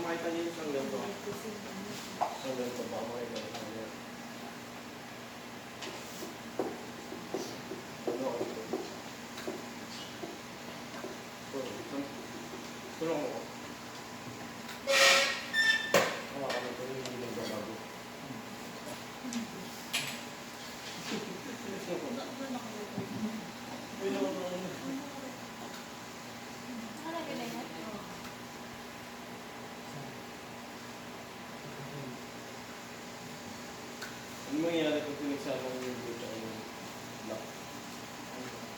Makita niyo isang ganito. Isang ganito ba? Makita niyo isang ganito. Ano ako ito? Tulong ako. Hawakan mo ito. Hindi nagbabago. Ano mangyayari kung pinagsama mo yung blue at yung black?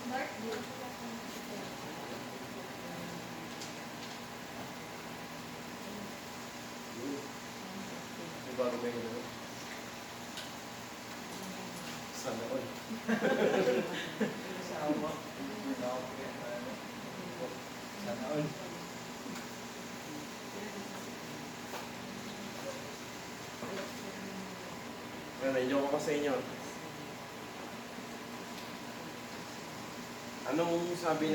Dark blue. May bago ba yung gano'n? Sana all. Sama. Sana all. Medyo ako sa inyo. Anong sabi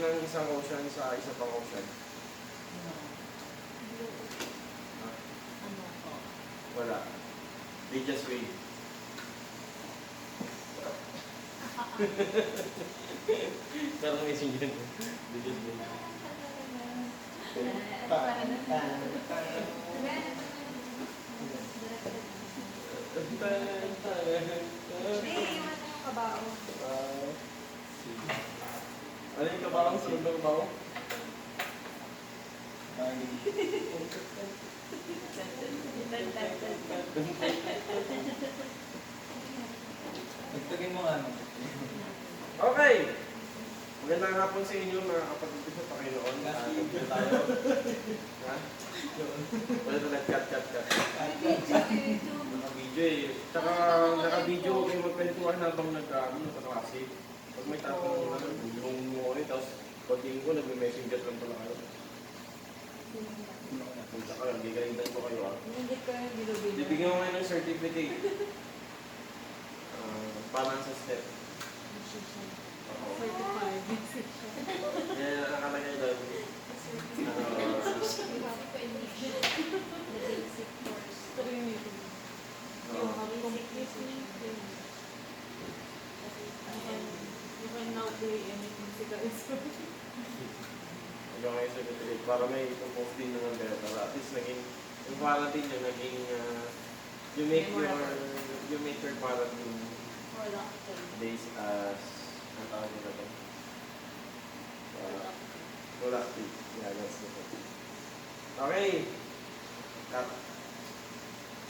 ng isang ocean sa isa pang ocean? Wala. They just wait. Parang may singin. They just wait. Kabao. Ano yung kabaong? Sunod na kabaong? Nagtagin mo nga. Okay! Magandang hapon sa inyo mga kapatid ko sa Panginoon. Kapatid tayo. Ha? Wala na nag-cut. Naka-video eh. Tsaka naka-video huwag kayong magkwentuhan habang nagkaklase. Pag may tapong yung mo ulit, tapos pagtingin ko, nag-messenger lang pala kayo. Punta ka lang, gigalitan ko kayo ah. Hindi ko yung bilubilo. Bibigyan ko ngayon ng certificate. Parang sa step. Oo. 45. Yan, nakalagay doon. You can now play anything si guys. Hanggang ngayon sa certificate. Para may compose din naman kayo. Para at least naging, yung quarantine yung naging, you make your quarantine days as, ang tawag nila to? Productive. Yeah, that's the thing. Okay. Cut.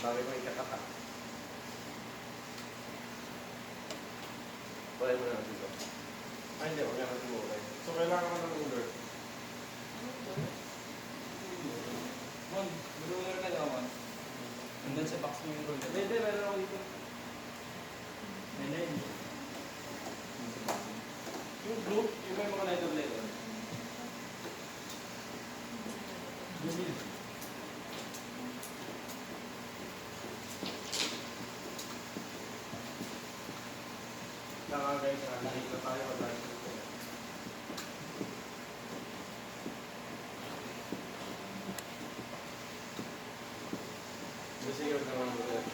Sabi ko ikakata. Wala mo na dito. Ay, hindi. Wala natin mo. So, kailangan mo ng ruler. Mon, ruler ka daw, Mon. Nandun sa box mo yung ruler. Hindi, meron ako dito. Nandun. Yung blue, yung may mga lighter lighter. Bumil. Saka guys, nalilate na tayo. Kasi yun naman ulit.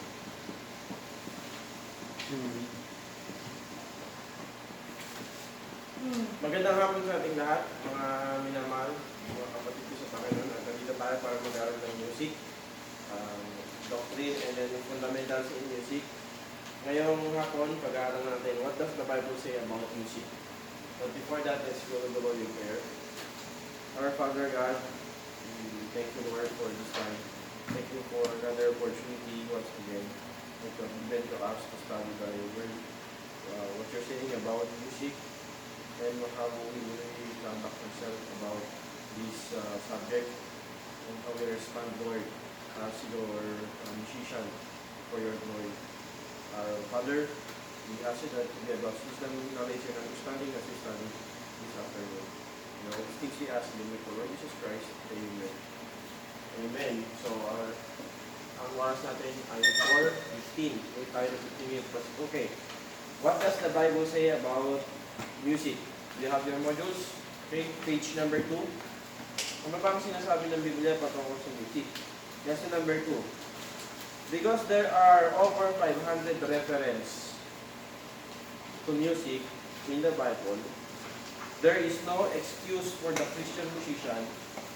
Magandang hapon sa ating lahat, mga minamahal, mga kapatid ko sa Panginoon. At nandito tayo para mag-aaral ng music, doctrine, and then fundamentals in music. Ngayong hapon, pag-aaral natin, what does the Bible say about music? But before that, let's go to the Lord in prayer. Father God, we thank you, Lord, for this time. Thank you for another opportunity once again that you have given to us to study by your word. What you're saying about music and how we will conduct ourselves about this subject and how we respond, Lord, as your musician for your glory. Father, we ask you that you give us wisdom, knowledge, and understanding as we study this afternoon. You know, these things we ask in the name of the Lord Jesus Christ. Amen. Amen. So, ang oras natin ay 4:15. Wait tayo ng 15 minutes. Okay. What does the Bible say about music? You have your modules? Okay, page number 2. Ano ba ang sinasabi ng Biblia patungkol sa music? Lesson number 2. Because there are over 500 references to music in the Bible, there is no excuse for the Christian musician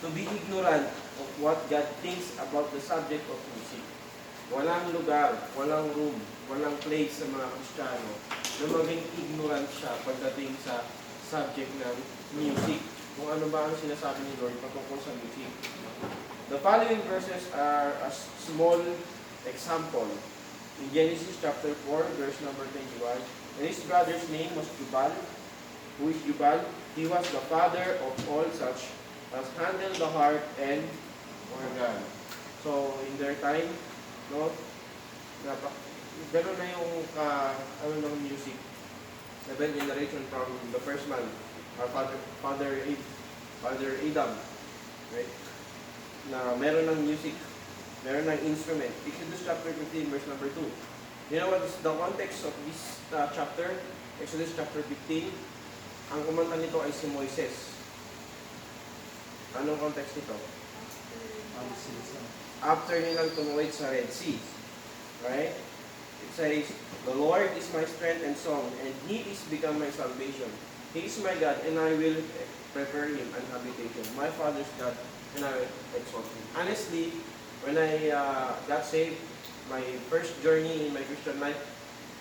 to be ignorant of what God thinks about the subject of music. Walang lugar, walang room, walang place sa mga Kristiyano na maging ignorant siya pagdating sa subject ng music. Kung ano ba ang sinasabi ni Lord patungkol sa music. The following verses are a small example. In Genesis chapter 4, verse number 21, and his brother's name was Jubal. Who is Jubal? He was the father of all such as handle the harp and organ. So, in their time, no, gano'n na yung ng music. 7 generation from the first man, our father Adam, right? Na meron ng music, meron ng instrument. Exodus chapter 15, verse number 2. You know what is the context of this chapter? Exodus chapter 15. Ang kumanta nito ay si Moises. Anong context nito? After nilang tumuwid sa Red Sea. Right? It says, the Lord is my strength and song, and He is become my salvation. He is my God, and I will prepare Him an habitation. My Father's God, and I will exalt Him. Honestly, when I got saved, my first journey in my Christian life,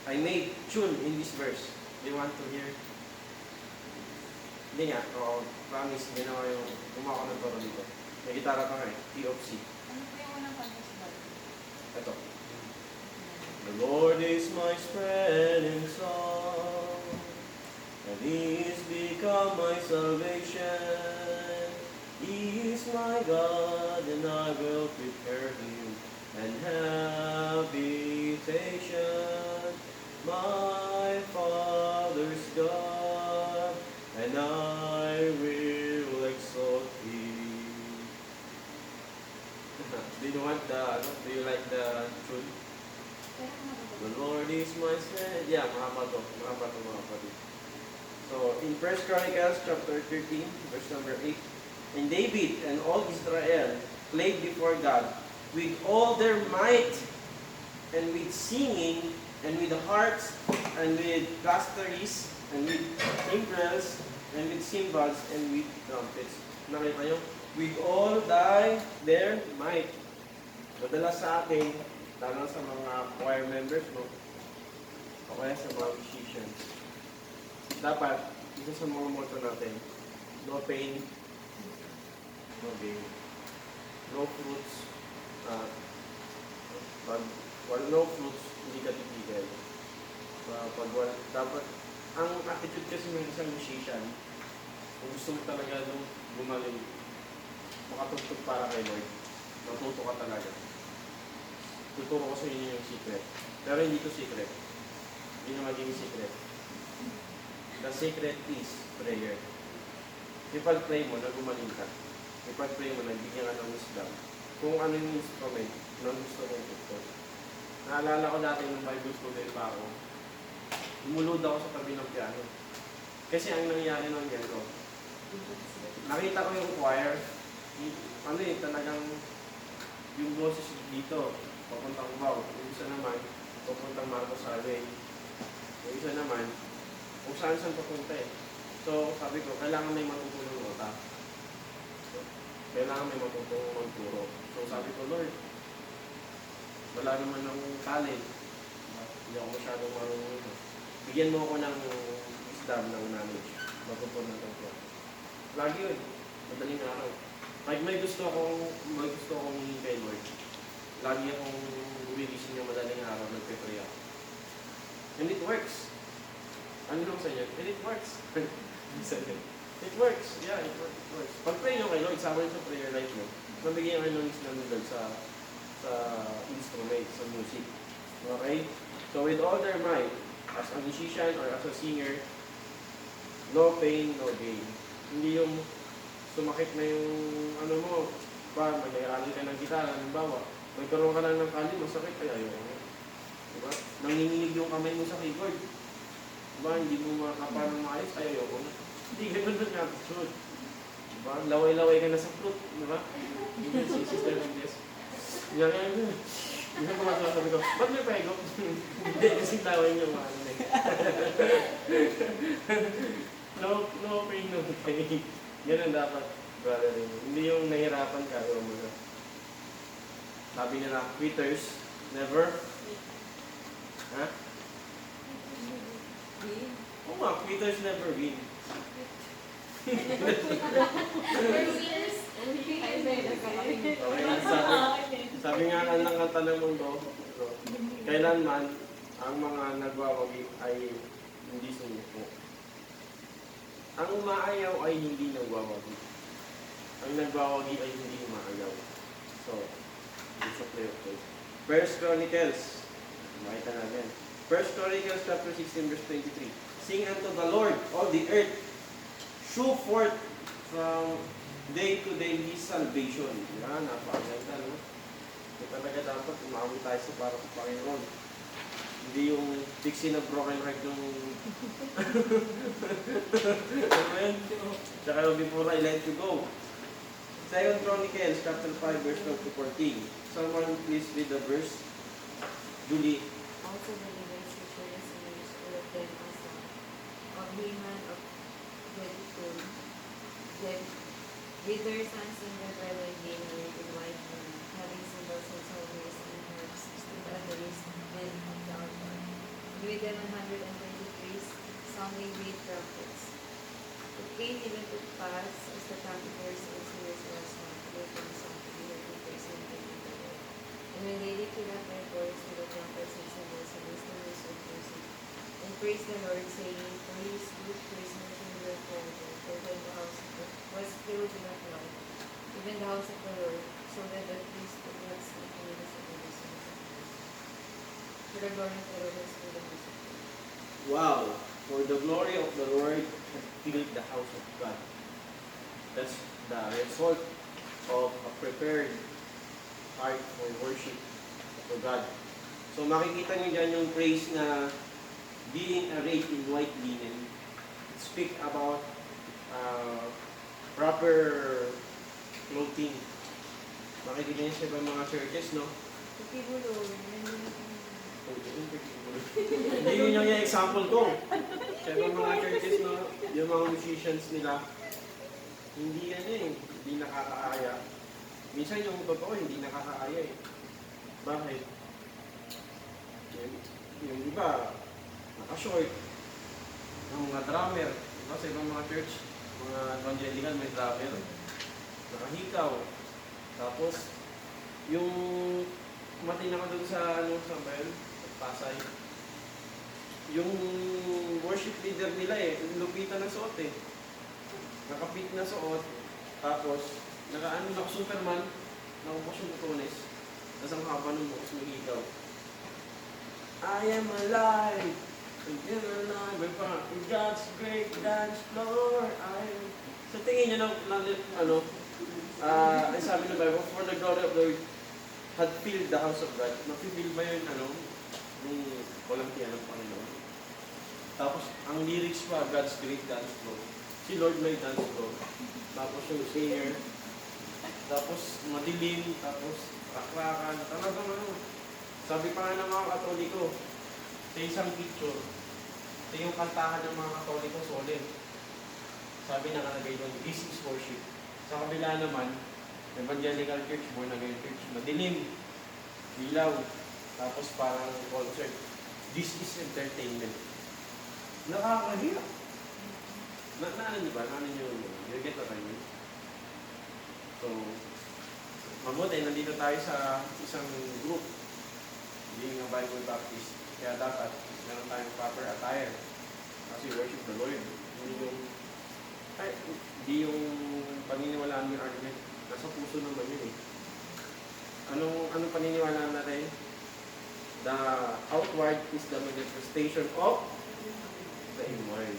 I made tune in this verse. Do you want to hear? Hindi nga, promise, ginawa yung gumawa ko ng toro dito. May gitara pa nga eh, Key of C. Ano po yung unang context ba? Ito. The Lord is my strength and song, and He is become my salvation. He is my God, and I will prepare Him an habitation. My Father's God, and I will exalt Him. Do you want do you like the tune? The Lord is my strength. Yeah, mahaba to mga kapatid. So, in 1 Chronicles chapter 13, verse number 8, and David and all Israel played before God with all their might, and with singing, and with harps, and with psalteries, and with timbrels, and with cymbals, and with trumpets. Nakita nyo? With all their might. Madalas sa atin, lalo sa mga choir members, no? O kaya sa mga musicians. Dapat, isa sa mga motto natin, no pain, no gain. No fruits, pag no fruits, hindi ka titigil. Dapat, ang attitude kasi ng isang musician, kung gusto mo talaga nung gumaling, makatugtog para kay Lord, matuto ka talaga. Tuturo ko sa inyo yung secret. Pero hindi to secret. Hindi na maging secret. The secret is prayer. Ipag-pray mo na gumaling ka. Ipag-pray mo na bigyan ka ng wisdom. Kung ano yung instrument na gusto mong tutog. Naalala ko dati nung Bible student pa ako, lumulod ako sa tabi ng piano. Kasi ang nangyari ng ganito, nakita ko yung choir, talagang yung boses dito, papuntang Wow. Yung isa naman, papuntang Marcos Highway. Yung isa naman, kung saan papunta eh. So, sabi ko, kailangan may matutulong nota. Kailangan may matutulong magturo. So, sabi ko, Lord, wala naman ng talent. Hindi ako masyadong marunong ito. Bigyan mo ako ng wisdom, ng knowledge. Matutunan ko. Lagi yun. Madaling araw. Like may gusto akong hingin kay Lord. Lagi akong gumigising niya madaling araw, nagpe-pray ako. And it works. Ano lang sa inyo? And it works. It works. Yeah, it works. Pag-pray nyo kay Lord, sama nyo sa prayer life nyo, mabigyan kayo ng Lord sa instrument, sa music. Okay? So with all their might, as a musician or as a singer, no pain, no gain. Hindi yung sumakit na yung ano mo, mag-aaral ka ng gitara, halimbawa, magkaroon ka lang ng kali, masakit, ay ayaw. Diba? Nanginginig yung kamay mo sa keyboard. Diba? Hindi mo makakapa ng maayos, ay ayaw ko na. Hindi ganun na nga, shoot. Diba? Laway-laway ka na sa fruit. Diba? Hindi si Sister Mendes. Yan, yung mga sasabi ko, ba't may pego? Hindi, kasi laway niyo mga ano. No pain, no pain. Ganun dapat, brother. Hindi yung nahirapan ka, o mga. Sabi nila, quitters, never. Ha? Oo nga, quitters never win. Sabi nga ng kanta ng mundo, kailanman ang mga nagwawagi ay hindi sumuko. Ang umaayaw ay hindi nagwawagi. Ang nagwawagi ay hindi umaayaw. So, it's a play of faith. First Chronicles, makita natin. First Chronicles chapter 16 verse 23. Sing unto the Lord, all the earth. Show forth from day to day His salvation. Yan, napakaganda, no? Ito talaga dapat umawit tayo sa para sa Panginoon. Hindi yung fixing na broken heart yung amen? Tsaka yung before I let you go. Second Chronicles chapter 5 verse 12 to 14. Someone please read the verse. Julie. Also the Levites which were the singers, all of them Asaph, of Heman of Jeduthun, with their sons and their brethren being arrayed in white linen, having cymbals and psalteries and harps, stood at the east end of the altar. And with them 120 priests, sounding great trumpets. It came even to pass, as the trumpeters and singers were assembled, to make them song to be heard in praise and thank the Lord. And when they lifted up their voice with the trumpets and cymbals and instruments of music, and praised the Lord, saying, Praise, good praise, and endure forever. For then the house was filled with a cloud, even the house of the Lord, so that the priest could not sleep in the second of the For the glory of the Lord has filled the house of God. Wow! For the glory of the Lord has filled the house of God. That's the result of a prepared heart for worship to God. So makikita niyo dyan yung praise na being arrayed in white linen. Speak about proper clothing. Makikita niyo sa ibang mga churches, no? Tibulo, Hindi yun yung example ko. Sa ibang mga churches, no? Yung mga musicians nila, hindi yan eh. Hindi nakakaaya. Minsan yung totoo, hindi nakakaaya eh. Bakit? Yung iba, naka-short. Yung mga drummer, diba? Sa ibang mga church, mga evangelical, may drummer. Nakahikaw. Tapos, yung kumatin ako doon sa, sa Bayan, sa Pasay. Yung worship leader nila eh, lupitan ng suot eh. Nakapit na suot, tapos, naka-Superman, nakupos yung butones, tapos ang haba ng bukas ng ikaw. I am alive, again alive, may pa, in God's great dance floor, sa tingin nyo ay sabi ng Bible, for the glory of the Lord had filled the house of God. Napipil ba yun, yung walang piano ng Panginoon? Tapos, ang lyrics pa, God's great dance floor. Si Lord may dance floor. Tapos yung singer, tapos madilim, tapos rakrakan, talagang Sabi pa nga ng mga Katoliko, sa isang picture, ito yung kantahan ng mga Katoliko, solemn. Sabi na kalagay doon, this is worship. Sa kabila naman, evangelical church, born again church, madilim, ilaw, tapos parang concert. This is entertainment. Nakakahiya. Naanan niyo ba? Naanan niyo, you get what I mean? Mabuti, nandito tayo sa isang group, being a Bible Baptist. Kaya dapat meron tayong proper attire. Kasi worship the Lord. Hindi yung paniniwalaan yung argument. Nasa puso naman yun eh. Anong paniniwalaan natin? The outward is the manifestation of the inward.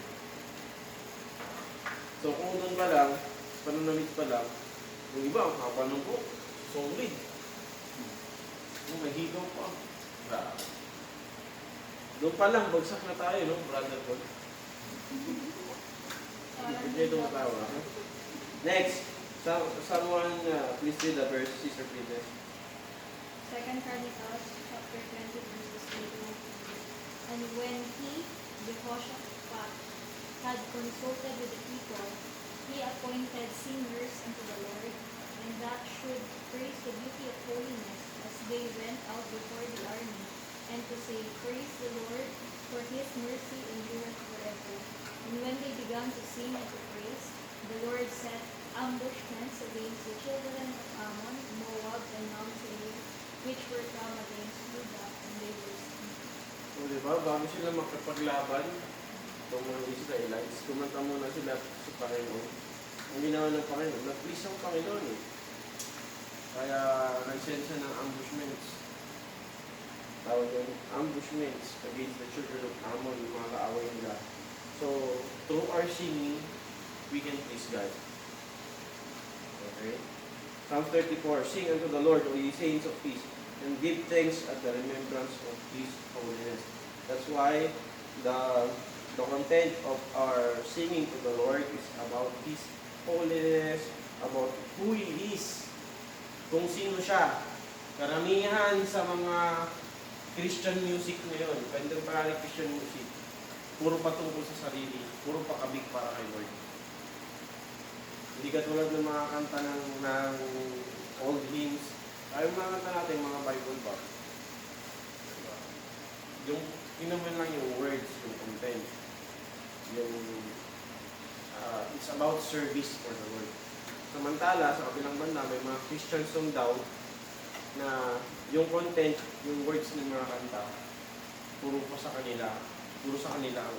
So kung doon pa lang, panunamit pa lang, yung iba, ang kapanong ko, solid. Yung mahigaw pa. Grabe. Doon pa lang, bagsak na tayo, no, brother Paul? Hindi tumatawa. Next, someone, please read the verse, Sister Peter. 2 Chronicles chapter 20 verses 8. And when Jehoshaphat had consulted with the people, he appointed singers unto the Lord, and that should praise the beauty of holiness as they went out before the army, and to say, Praise the Lord, for his mercy endureth forever. And when they began to sing and to praise, the Lord set ambushments against the children of Ammon, Moab, and Mount Seir, which were come against Judah, and they were slain. So, diba, bago sila makapaglaban, itong mga Israelites, kumanta muna sila sa Panginoon. Ang ginawa ng Panginoon, nag-please ang Panginoon eh. Kaya nag-send siya ng ambushments. Tawag yun, ambushments against the children of Ammon, mga kaaway nila. So, through our singing, we can please God. Okay? Psalm 34, Sing unto the Lord, O ye saints of peace, and give thanks at the remembrance of His holiness. That's why the content of our singing to the Lord is about His holiness, about who He is, kung sino siya. Karamihan sa mga Christian music ngayon, contemporary Christian music, puro patungkol sa sarili, puro pakabig para kay Lord. Hindi katulad ng mga kanta ng old hymns. Ayaw mga kanta natin, mga Bible ba? Yung, yun naman lang yung words, yung content. Yung, it's about service for the Lord. Samantala, sa kabilang banda, may mga Christian song daw na yung content, yung words ng mga kanta, puro sa kanila ang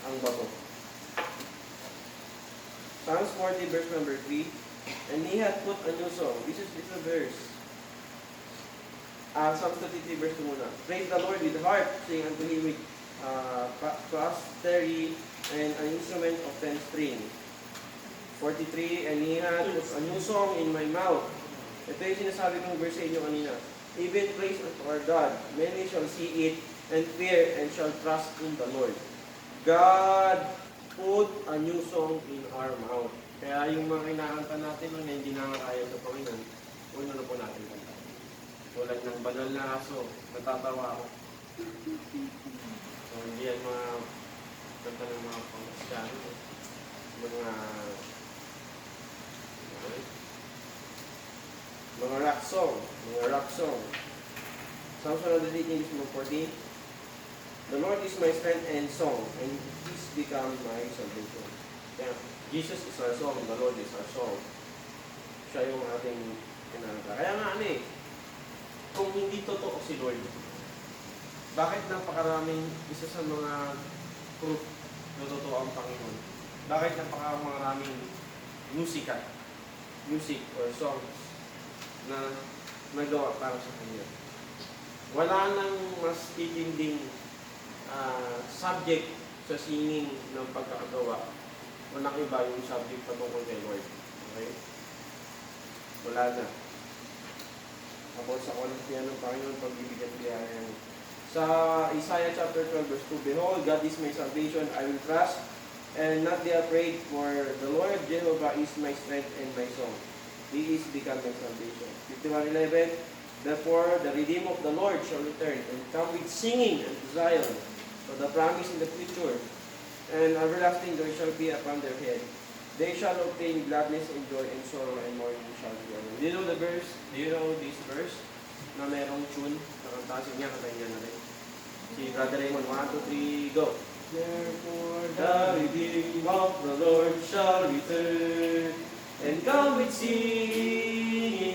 ang bago. Psalms 40 verse number 3, and he had put a new song. This is a verse. Psalms 33 verse 2 muna. Praise the Lord with harp, sing unto him with psaltery and an instrument of 10 string. 43, and he had put a new song in my mouth. Ito yung sinasabi kong verse sa inyo kanina. Even praise unto our God. Many shall see it and fear and shall trust in the Lord. God put a new song in our mouth. Kaya yung mga kinakanta natin nung hindi nakakaya sa Panginoon, huwag na po natin kanta. Tulad ng banal na aso, natatawa ako. So, hindi yan mga kanta ng mga pangkasyano. Mga rock song. Psalms 118 is 14. The Lord is my strength and song, and He's become my salvation. Kaya, Jesus is our song, the Lord is our song. Siya yung ating kinanta. Kaya nga kung hindi totoo si Lord, bakit napakaraming isa sa mga proof na totoo ang Panginoon? Bakit napakaraming music or songs na nagawa para sa Kanya? Wala nang mas titinding subject sa singing ng pagkakagawa. Walang iba yung subject patungkol kay Lord. Okay? Wala na. About sa kwalitiyan ng Panginoon, pagbibigyan biyaya. Sa Isaiah chapter 12 verse 2, Behold, God is my salvation, I will trust and not be afraid, for the Lord Jehovah is my strength and my song. He is become my salvation. 51:11, Therefore the redeemed of the Lord shall return and come with singing unto Zion. So the promise in the future, and everlasting joy shall be upon their head. They shall obtain gladness and joy and sorrow and mourning shall be over. Do you know the verse? Do you know this verse? Na merong tune, nakantasin niya, katayin niya na rin. Si Brother Raymond, 1, 2, 3, go! Therefore the redeemed of the Lord shall return, and come with singing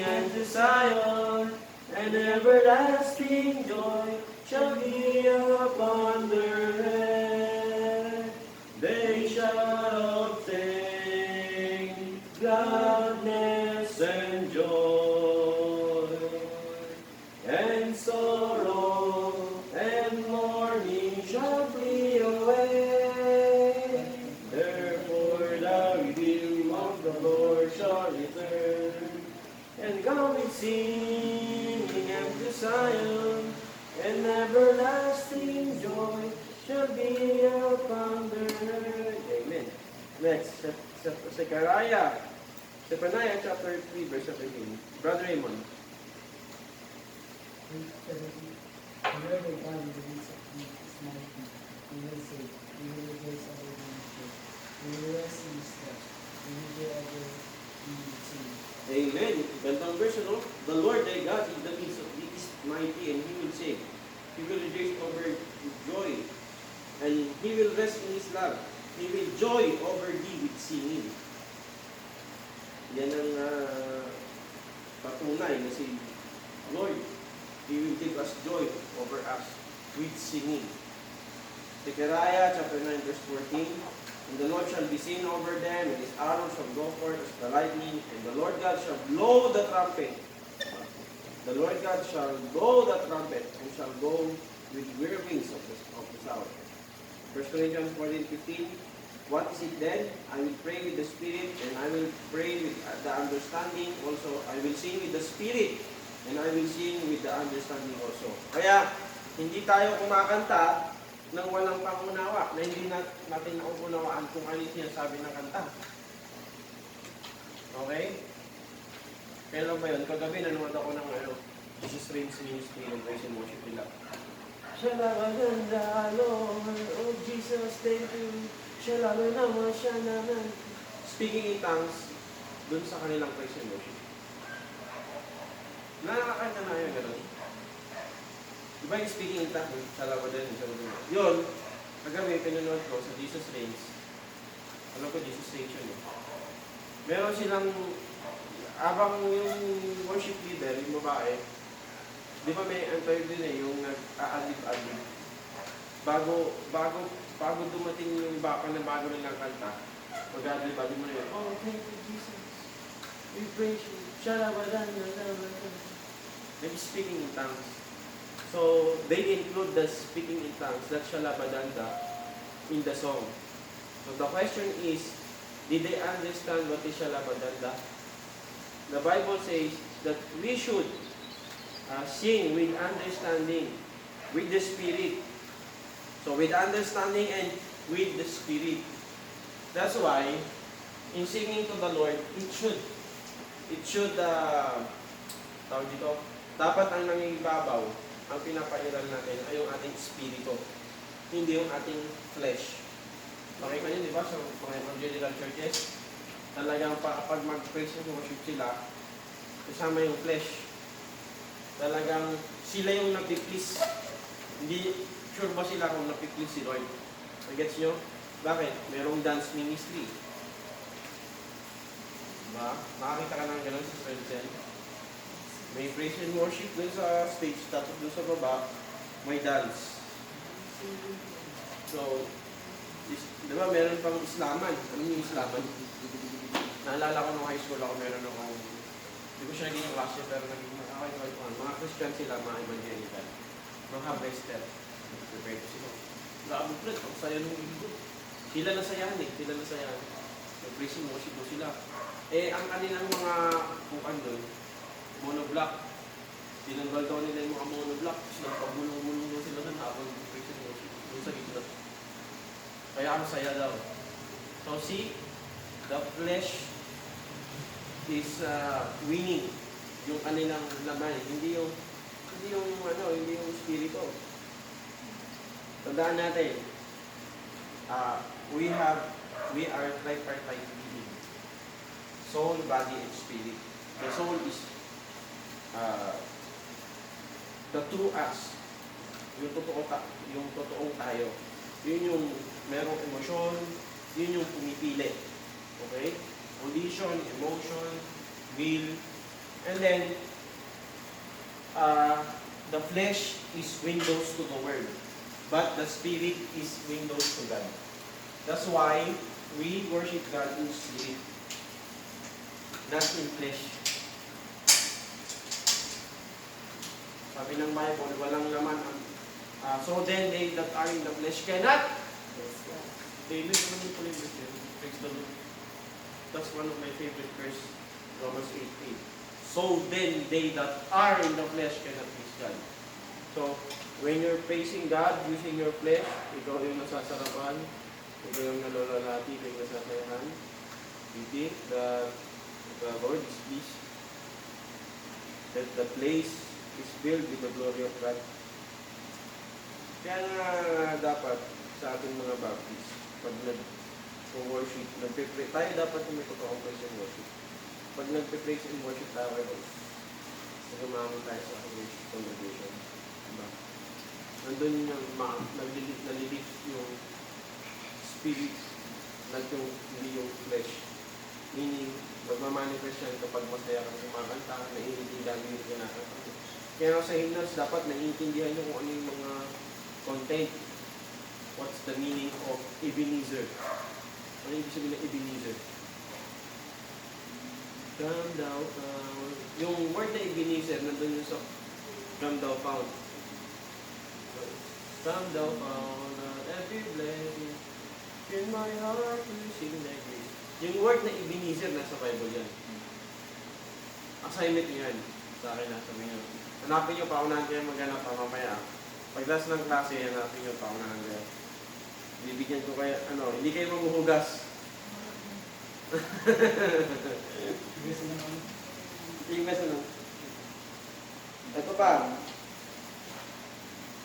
Zion, and everlasting joy shall be upon their head. They shall obtain gladness and joy, and sorrow and mourning shall flee away. Therefore the redeemed of the Lord shall return, and come with singing unto Zion, and everlasting joy shall be upon their head. Amen. Next, Zephaniah chapter 3, verse 17. Brother Raymond. The Lord thy God in the midst of thee is mighty. He will save. He will rejoice over thee in truth. He will rest in his steps. He will do ever he will sing. Amen. Gandang verse, no? The Lord thy God in the midst of thee is mighty, and He will save. He will rejoice over joy, and He will rest in His love. He will joy over thee with singing. Yan ang patunay na si Lord. He will give us joy over us with singing. Zechariah chapter 9 verse 14. And the Lord shall be seen over them, and His arrows shall go forth as the lightning, and the Lord God shall blow the trumpet. The Lord God shall blow the trumpet, and shall go with whirlwinds of the south. 1 Corinthians 14:15. What is it then? I will pray with the Spirit, and I will pray with the understanding also. I will sing with the Spirit, and I will sing with the understanding also. Kaya, hindi tayo kumakanta nang walang pangunawa, na hindi natin nauunawaan kung ano yung sinasabi ng kanta. Okay? Kailan ba yun? Kagabi nanonood ako ng Jesus Reigns Ministry ng Praise and Worship nila. Shalabaganda, Lord, oh Jesus, thank you. Shalabaganda, Shalaman. Speaking in tongues, dun sa kanilang Praise and Worship. Nakakanta na yun, gano'n. Diba yung speaking in tongues, Shalabaganda, Shalaman. Yun, kagabi pinanood ko sa Jesus Reigns. Alam ko, Jesus Reigns yun eh. Meron silang, abang yung worship leader, yung babae, di ba may antay din eh, yung nag-aalib-alib. Bago dumating yung baka na bago nilang kanta, mag-aalib-alib mo na yun, oh, thank you, Jesus. We praise you. Shalabadan, shalabadan. Maybe speaking in tongues. So, they include the speaking in tongues, that shalabadanda, in the song. So, the question is, did they understand what is shalabadanda? The Bible says that we should sing with understanding, with the Spirit. So with understanding and with the Spirit. That's why, in singing to the Lord, it should, tawag dito, dapat ang nangingibabaw, ang pinapairal natin ay yung ating spirito, hindi yung ating flesh. Makikita nyo, di ba, sa mga evangelical churches, talagang pag mag-praise and worship sila, kasama yung flesh. Talagang sila yung napiplease. Hindi sure ba sila kung napiplease si Lord? Gets nyo? Bakit? Merong dance ministry. Diba? Nakakita ka ng gano'n sa Swensen. May praise and worship dun sa stage, tapos dun sa baba, may dance. So, diba meron pang Islaman? Ano yung Islaman? Naalala ko nung high school ako, meron akong, hindi ko siya naging klase, pero naging mga Christian sila, mga evangelical. Mga harvester. Prepare ko sila. Grabe friend, ang saya nung linggo. Sila nasayahan eh, sila nasayahan. Praise and worship mo sila. Eh, ang kanilang mga kukan doon, monoblock. Tinanggal daw nila yung mga monoblock. Tapos nagpagulong-gulong daw sila doon habang praise and worship. Doon sa gitna. Kaya ang saya daw. So see, the flesh is winning yung kanilang laman, hindi yung spirito. Tandaan natin, we are tripartite being. Soul, body, and spirit. The soul is the true us. Yung totoong tayo. Yun yung merong emosyon, yun yung pumipili. Okay? Condition, emotion, will, and then the flesh is windows to the world, but the spirit is windows to God. That's why we worship God in spirit, not in flesh. Sabi ng Bible, walang laman. So then, they that are in the flesh cannot. David naman yung pala yung praise the Lord. That's one of my favorite verse, Romans 8:8. So then, they that are in the flesh cannot please God. So, when you're praising God using your flesh, ikaw yung nasasarapan, ikaw yung nalolalati, ikaw yung nasasayahan, you think that the Lord is pleased, that the place is filled with the glory of God. Kaya nga dapat sa ating mga Baptist, pag nag-worship, nagpe-pray, tayo dapat yung may totoong praise and worship. Pag nagpe-praise and worship tayo, nagumamon tayo sa congregation. Diba? Nandun yung nalilift yung spirit, hindi yung flesh. Meaning, magmamanifest yan kapag masaya kang kumakanta, naiintindihan mo yung kinakanta. Kaya sa hymnals, dapat naiintindihan nyo kung ano yung mga content. What's the meaning of Ebenezer? Ano yung ibig sabihin ng Ebenezer? Come thou found. Yung word na Ebenezer, nandun yung sa come thou found. Come thou found every blessing in my heart to sing thy grace. Yung word na Ebenezer, nasa Bible yan. Assignment nyo yan. Sa akin, nasa nyo. Hanapin nyo, paunahan kayo maghanap pa mamaya. Pagdas ng klase, hanapin nyo, paunahan kayo. Bibigyan ko kayo, hindi kayo maghuhugas. Ito pa.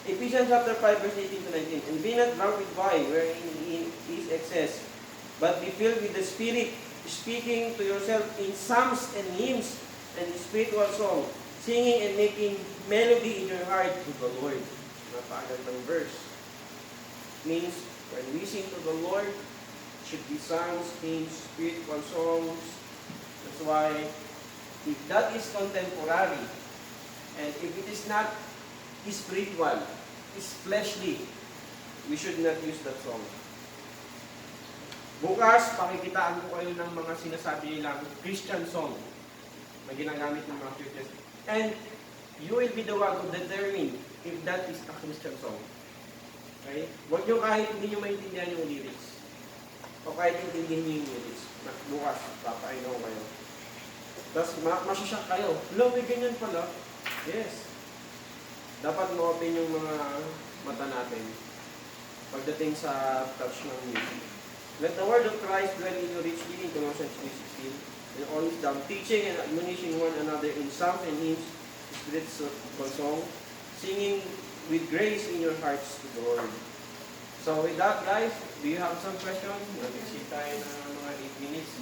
Ephesians chapter 5, verse 18 to 19. And be not drunk with wine, wherein is excess, but be filled with the Spirit, speaking to yourself in psalms and hymns and spiritual song, singing and making melody in your heart to the Lord. Napakagandang verse. Means, when we sing to the Lord, it should be songs, hymns, spiritual songs. That's why, if that is contemporary, and if it is not spiritual, is fleshly, we should not use that song. Bukas, pakikitaan ko kayo ng mga sinasabi nilang Christian song na ginagamit ng mga churches. And you will be the one to determine if that is a Christian song. Okay? Huwag nyo kahit hindi nyo maintindihan yung lyrics. O kahit intindihan nyo yung lyrics. Bukas, papainaw kayo. Tapos masasyak kayo. Hello, may ganyan pala. Yes. Dapat ma-open yung mga mata natin pagdating sa touch ng music. Let the word of Christ dwell in you richly in Colossians 3:16, and always down, teaching and admonishing one another in psalms and hymns, spiritual song, singing with grace in your hearts to the Lord. So with that, guys, do you have some questions? Nag-exit tayo na mga 8 minutes.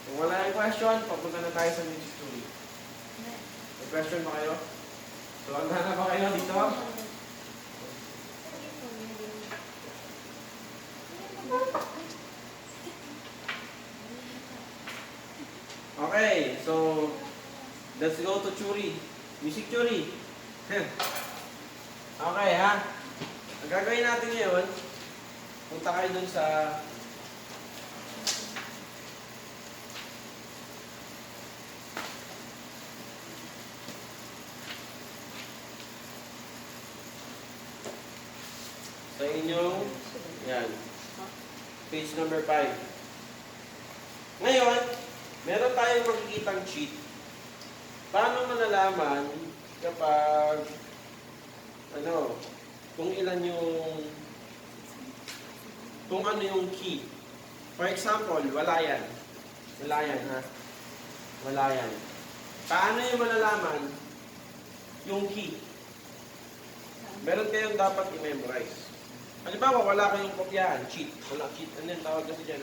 Kung wala yung question, papunta na tayo sa music story. May question ba kayo? So, handa na ba kayo dito? Okay, so let's go to Churi. Music Churi. Okay, ha? Ang gagawin natin ngayon, punta kayo dun sa inyong yan, page number 5. Ngayon, meron tayong makikitang sheet. Paano malalaman kapag kung ilan yung kung ano yung key. For example, wala yan. Wala yan, ha? Wala yan. Paano yung malalaman yung key? Meron kayong dapat i-memorize. Halimbawa, wala kayong kopyahan, cheat. Wala cheat. Ano yun? Tawag kasi dyan.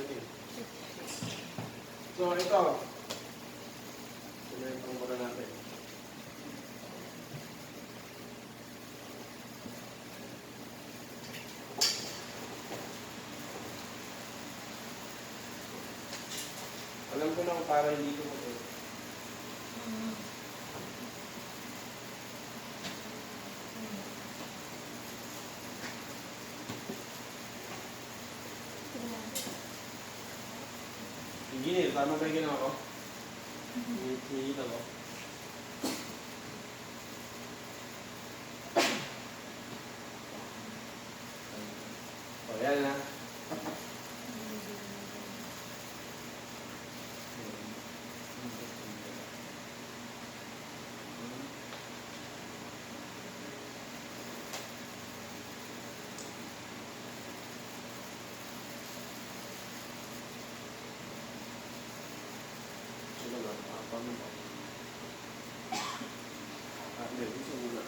So, ito. Ito na yung pangkura natin. Alam ko na kung para hindi ko mag Tama ba yung ginawa ko? Hinihila ko. O, yan na. Ito na, paano ba? Hindi, gusto mo na.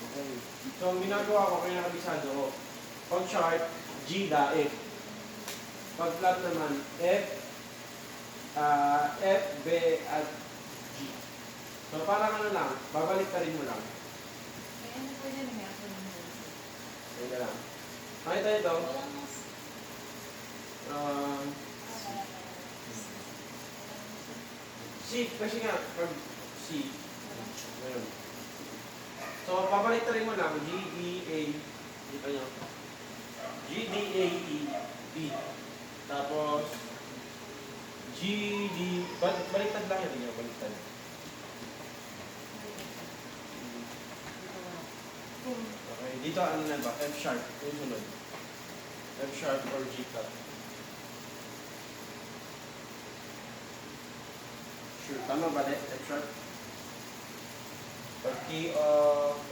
Okay. So, ang ginagawa ko, kaya nakabisado ko, pag chart, G daig. Pag flat naman, F, F, B, at G. So, parang ano lang, babalik ka rin mo lang. May ano po dyan, may ako ng music. Ayun na lang. Nakita ito, Walang mas. C, kasi nga, pag C, ngayon. So, babalik ka rin mo lang, G, D, A, dito nyo. G, D, A, E, B. Tapos, G, D, baliktad lang yun, baliktad. Okay, dito ano na ba? F sharp, yung sunod. F sharp or G flat. Sure, tama ba F sharp? Pag key of